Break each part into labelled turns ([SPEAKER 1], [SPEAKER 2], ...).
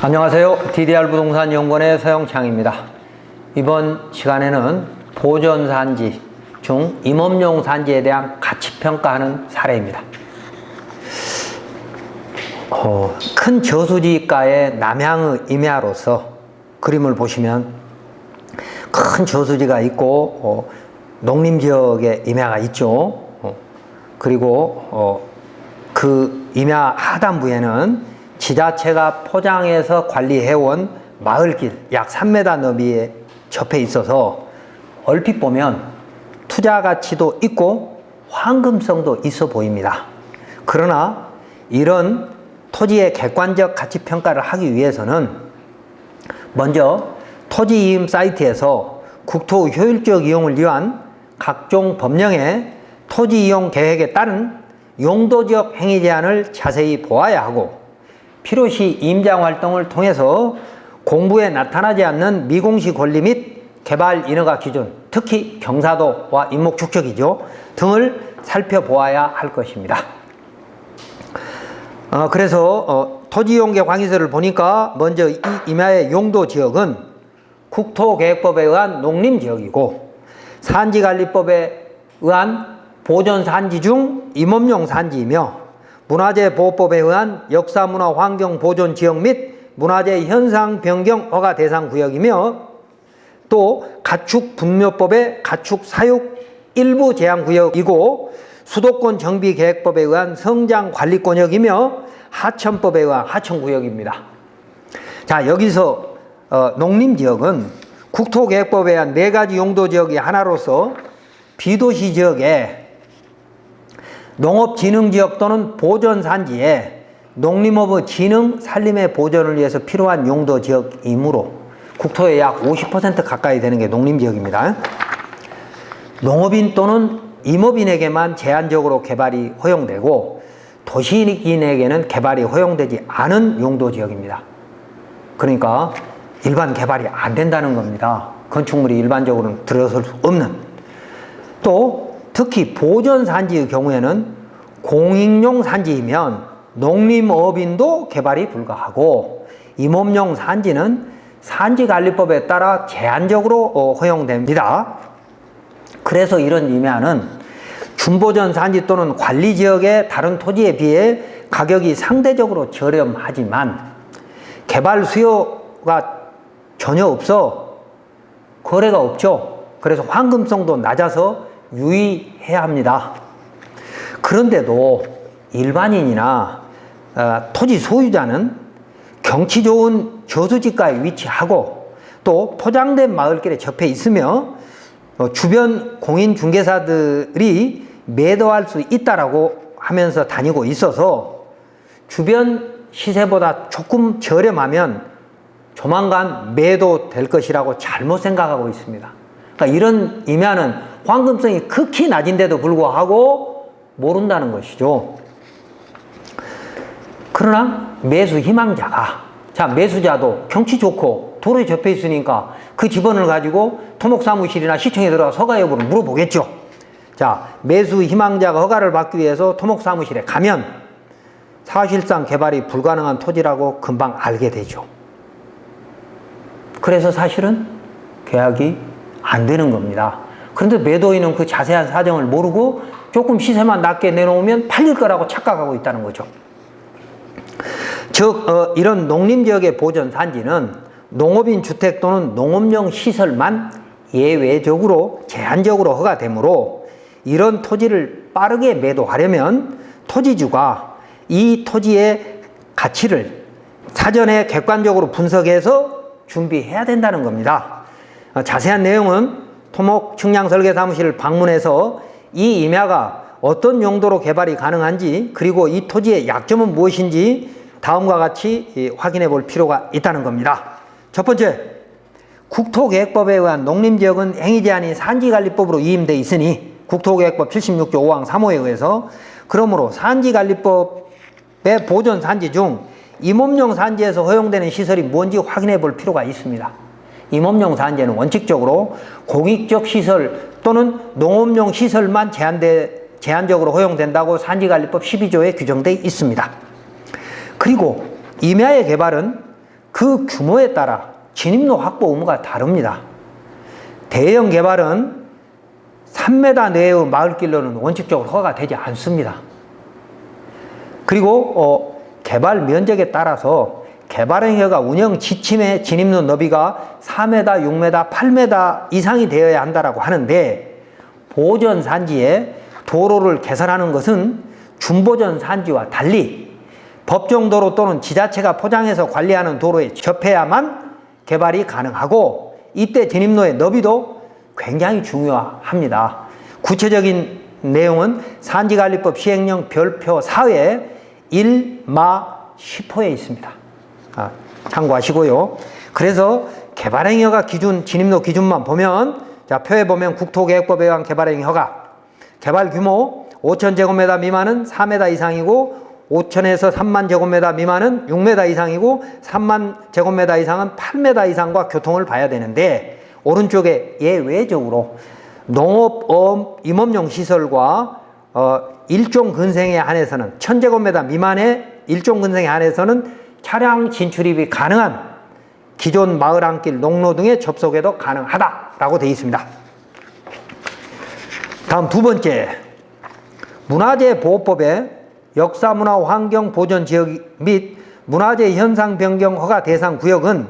[SPEAKER 1] 안녕하세요. DDR 부동산 연구원의 서영창입니다. 이번 시간에는 보존산지 중 임업용 산지에 대한 가치평가하는 사례입니다. 큰 저수지가의 남향의 임야로서 그림을 보시면 큰 저수지가 있고 농림지역의 임야가 있죠. 그리고 그 임야 하단부에는 지자체가 포장해서 관리해온 마을길 약 3m 너비에 접해 있어서 얼핏 보면 투자 가치도 있고 황금성도 있어 보입니다. 그러나 이런 토지의 객관적 가치 평가를 하기 위해서는 먼저 토지 이음 사이트에서 국토 효율적 이용을 위한 각종 법령의 토지 이용 계획에 따른 용도적 행위 제한을 자세히 보아야 하고, 필요시 임장 활동을 통해서 공부에 나타나지 않는 미공시 권리 및 개발 인허가 기준, 특히 경사도와 인목 축적이죠, 등을 살펴보아야 할 것입니다. 그래서 토지이용계 관계서를 보니까 먼저 이 임야의 용도 지역은 국토계획법에 의한 농림지역이고, 산지관리법에 의한 보존산지 중 임업용 산지이며, 문화재보호법에 의한 역사문화환경보존지역 및 문화재 현상 변경 허가 대상 구역이며, 또 가축분묘법의 가축사육 일부 제한구역이고, 수도권 정비계획법에 의한 성장관리권역이며 하천법에 의한 하천구역입니다. 자, 여기서 농림지역은 국토계획법에 의한 4가지 용도지역의 하나로서 비도시 지역에 농업진흥지역 또는 보존산지에 농림업의 진흥, 산림의 보존을 위해서 필요한 용도지역이므로 국토의 약 50% 가까이 되는 게 농림지역입니다. 농업인 또는 임업인에게만 제한적으로 개발이 허용되고 도시인에게는 개발이 허용되지 않은 용도지역입니다. 그러니까 일반 개발이 안 된다는 겁니다. 건축물이 일반적으로는 들어설 수 없는. 또 특히 보존산지의 경우에는 공익용 산지이면 농림업인도 개발이 불가하고, 임업용 산지는 산지관리법에 따라 제한적으로 허용됩니다. 그래서 이런 임야는 준보존산지 또는 관리지역의 다른 토지에 비해 가격이 상대적으로 저렴하지만 개발 수요가 전혀 없어 거래가 없죠. 그래서 황금성도 낮아서 유의해야 합니다. 그런데도 일반인이나 토지 소유자는 경치 좋은 저수지가에 위치하고 또 포장된 마을길에 접해 있으며 주변 공인중개사들이 매도할 수 있다라고 하면서 다니고 있어서 주변 시세보다 조금 저렴하면 조만간 매도될 것이라고 잘못 생각하고 있습니다. 그러니까 이런 임야는 황금성이 극히 낮은데도 불구하고 모른다는 것이죠. 그러나 매수 희망자가, 자, 매수자도 경치 좋고 도로에 접해 있으니까 그 집원을 가지고 토목사무실이나 시청에 들어가 허가 여부를 물어보겠죠. 자, 매수 희망자가 허가를 받기 위해서 토목사무실에 가면 사실상 개발이 불가능한 토지라고 금방 알게 되죠. 그래서 사실은 계약이 안 되는 겁니다. 그런데 매도인은 그 자세한 사정을 모르고 조금 시세만 낮게 내놓으면 팔릴 거라고 착각하고 있다는 거죠. 즉 이런 농림지역의 보존산지는 농업인 주택 또는 농업용 시설만 예외적으로 제한적으로 허가되므로 이런 토지를 빠르게 매도하려면 토지주가 이 토지의 가치를 사전에 객관적으로 분석해서 준비해야 된다는 겁니다. 자세한 내용은 토목 측량설계사무실을 방문해서 이 임야가 어떤 용도로 개발이 가능한지, 그리고 이 토지의 약점은 무엇인지 다음과 같이 확인해 볼 필요가 있다는 겁니다. 첫 번째, 국토계획법에 의한 농림지역은 행위제한이 산지관리법으로 이임되어 있으니 국토계획법 76조 5항 3호에 의해서, 그러므로 산지관리법의 보존산지 중 임업용 산지에서 허용되는 시설이 뭔지 확인해 볼 필요가 있습니다. 임업용 산지에는 원칙적으로 공익적 시설 또는 농업용 시설만 제한적으로 허용된다고 산지관리법 12조에 규정되어 있습니다. 그리고 임야의 개발은 그 규모에 따라 진입로 확보 의무가 다릅니다. 대형 개발은 3m 내의 마을길로는 원칙적으로 허가가 되지 않습니다. 그리고 개발 면적에 따라서 개발행위가 운영 지침의 진입로 너비가 4m, 6m, 8m 이상이 되어야 한다고 하는데, 보전 산지에 도로를 개설하는 것은 준보전 산지와 달리 법정도로 또는 지자체가 포장해서 관리하는 도로에 접해야만 개발이 가능하고, 이때 진입로의 너비도 굉장히 중요합니다. 구체적인 내용은 산지관리법 시행령 별표 4회 1마 10호에 있습니다. 참고하시고요. 그래서 개발행위허가 기준, 진입로 기준만 보면, 자, 표에 보면 국토계획법에 의한 개발행위허가, 개발 규모 5,000제곱미터 미만은 4m 이상이고 5,000에서 3만 제곱미터 미만은 6m 이상이고 3만 제곱미터 이상은 8m 이상과 교통을 봐야 되는데, 오른쪽에 예외적으로 농업, 임업용 시설과 일종 근생에 한해서는 1,000제곱미터 미만의 일종 근생에 한해서는 차량 진출입이 가능한 기존 마을 안길, 농로 등의 접속에도 가능하다라고 되어 있습니다. 다음 두 번째, 문화재보호법의 역사문화환경보전지역 및 문화재 현상 변경 허가 대상 구역은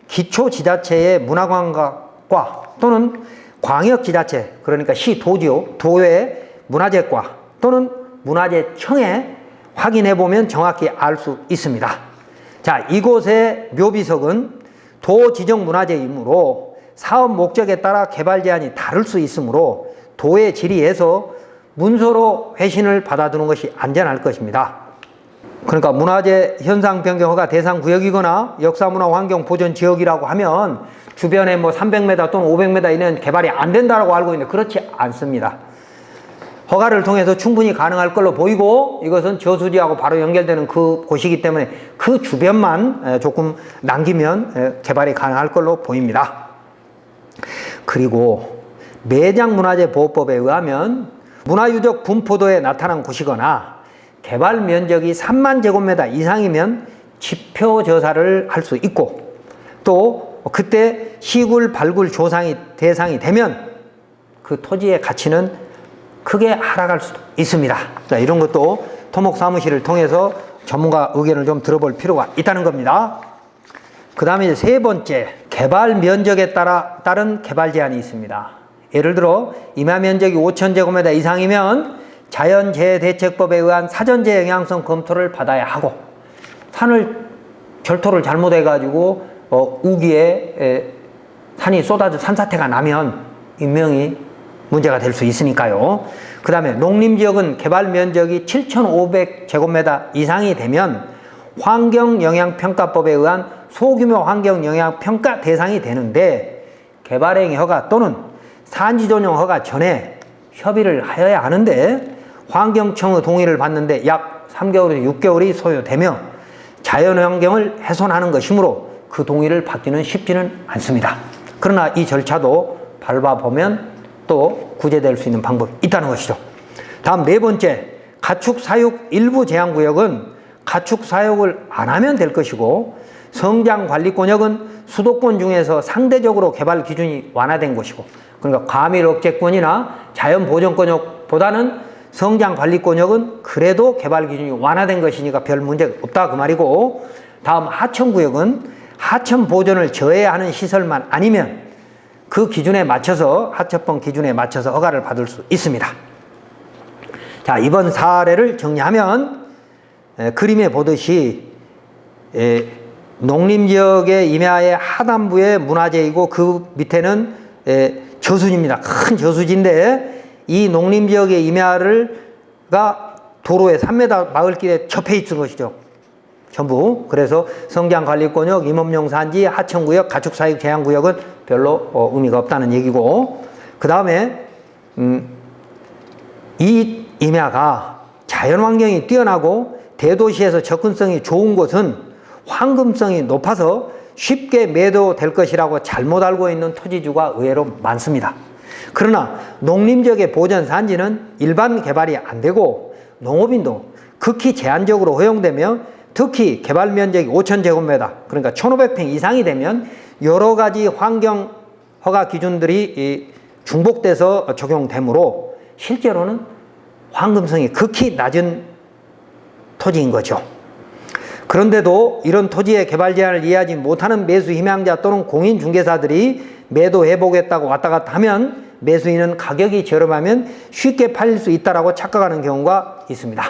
[SPEAKER 1] 기초지자체의 문화관광과 또는 광역지자체, 그러니까 시, 도지요, 도의 문화재과 또는 문화재청에 확인해보면 정확히 알 수 있습니다. 자, 이곳의 묘비석은 도지정 문화재이므로 사업 목적에 따라 개발 제한이 다를 수 있으므로 도의 질의에서 문서로 회신을 받아두는 것이 안전할 것입니다. 그러니까 문화재 현상 변경 허가 대상 구역이거나 역사문화환경보전지역이라고 하면 주변에 뭐 300m 또는 500m 이내는 개발이 안 된다고 알고 있는데 그렇지 않습니다. 허가를 통해서 충분히 가능할 걸로 보이고, 이것은 저수지하고 바로 연결되는 그 곳이기 때문에 그 주변만 조금 남기면 개발이 가능할 걸로 보입니다. 그리고 매장문화재보호법에 의하면 문화유적 분포도에 나타난 곳이거나 개발 면적이 3만 제곱미터 이상이면 지표조사를 할 수 있고, 또 그때 시굴 발굴 조상이 대상이 되면 그 토지의 가치는 크게 하락할 수도 있습니다. 자, 이런 것도 토목사무실을 통해서 전문가 의견을 좀 들어볼 필요가 있다는 겁니다. 그 다음에 이제 세 번째, 개발 면적에 따른 개발 제한이 있습니다. 예를 들어 임야 면적이 5,000제곱미터 이상이면 자연재해대책법에 의한 사전재 영향성 검토를 받아야 하고, 절토를 잘못해가지고 우기에 산이 쏟아져 산사태가 나면 인명이 문제가 될 수 있으니까요. 그 다음에 농림지역은 개발 면적이 7,500제곱미터 이상이 되면 환경영향평가법에 의한 소규모 환경영향평가 대상이 되는데, 개발행위 허가 또는 산지전용 허가 전에 협의를 하여야 하는데, 환경청의 동의를 받는데 약 3개월에서 6개월이 소요되며 자연환경을 훼손하는 것이므로 그 동의를 받기는 쉽지는 않습니다. 그러나 이 절차도 밟아보면 또 구제될 수 있는 방법이 있다는 것이죠. 다음 네 번째, 가축사육 일부 제한구역은 가축사육을 안 하면 될 것이고, 성장관리권역은 수도권 중에서 상대적으로 개발 기준이 완화된 곳이고, 그러니까 과밀억제권이나 자연보전권역보다는 성장관리권역은 그래도 개발 기준이 완화된 것이니까 별 문제가 없다 그 말이고, 다음 하천구역은 하천보전을 저해야 하는 시설만 아니면 그 기준에 맞춰서, 하천법 기준에 맞춰서 허가를 받을 수 있습니다. 자, 이번 사례를 정리하면 그림에 보듯이 농림지역의 임야의 하단부의 문화재이고 그 밑에는 저수지입니다. 큰 저수지인데 이 농림지역의 임야가 도로에 3m 마을길에 접해 있는 것이죠. 전부. 그래서 성장관리권역, 임업용산지, 하천구역, 가축사육 제한구역은 별로 의미가 없다는 얘기고, 그 다음에 이 임야가 자연환경이 뛰어나고 대도시에서 접근성이 좋은 곳은 황금성이 높아서 쉽게 매도될 것이라고 잘못 알고 있는 토지주가 의외로 많습니다. 그러나 농림지역의 보전산지는 일반 개발이 안 되고 농업인도 극히 제한적으로 허용되며 특히 개발 면적이 5,000제곱미터, 그러니까 1,500평 이상이 되면 여러 가지 환경 허가 기준들이 중복돼서 적용되므로 실제로는 황금성이 극히 낮은 토지인 거죠. 그런데도 이런 토지의 개발 제한을 이해하지 못하는 매수 희망자 또는 공인중개사들이 매도해보겠다고 왔다 갔다 하면 매수인은 가격이 저렴하면 쉽게 팔릴 수 있다고 착각하는 경우가 있습니다.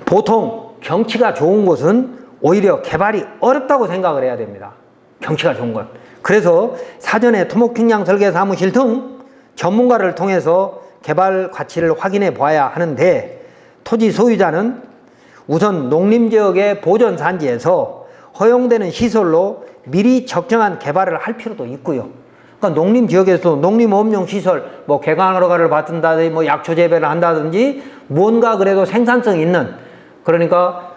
[SPEAKER 1] 보통 경치가 좋은 곳은 오히려 개발이 어렵다고 생각을 해야 됩니다. 경치가 좋은 것. 그래서 사전에 토목측량 설계 사무실 등 전문가를 통해서 개발 가치를 확인해 봐야 하는데, 토지 소유자는 우선 농림지역의 보존산지에서 허용되는 시설로 미리 적정한 개발을 할 필요도 있고요. 그러니까 농림지역에서 농림업용 시설, 뭐 개간허가를 받는다든지 뭐 약초 재배를 한다든지 뭔가 그래도 생산성 있는, 그러니까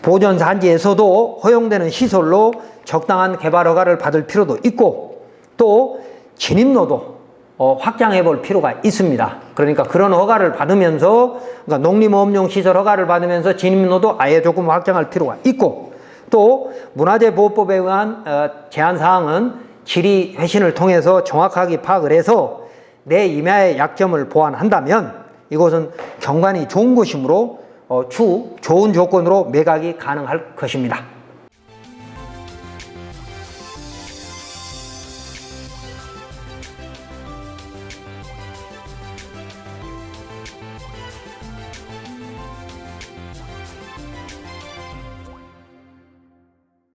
[SPEAKER 1] 보존산지에서도 허용되는 시설로 적당한 개발 허가를 받을 필요도 있고, 또 진입로도 확장해 볼 필요가 있습니다. 그러니까 그런 허가를 받으면서, 그러니까 농림업용 시설 허가를 받으면서 진입로도 아예 조금 확장할 필요가 있고, 또 문화재보호법에 의한 제한사항은 질의 회신을 통해서 정확하게 파악을 해서 내 임야의 약점을 보완한다면 이곳은 경관이 좋은 곳이므로 좋은 조건으로 매각이 가능할 것입니다.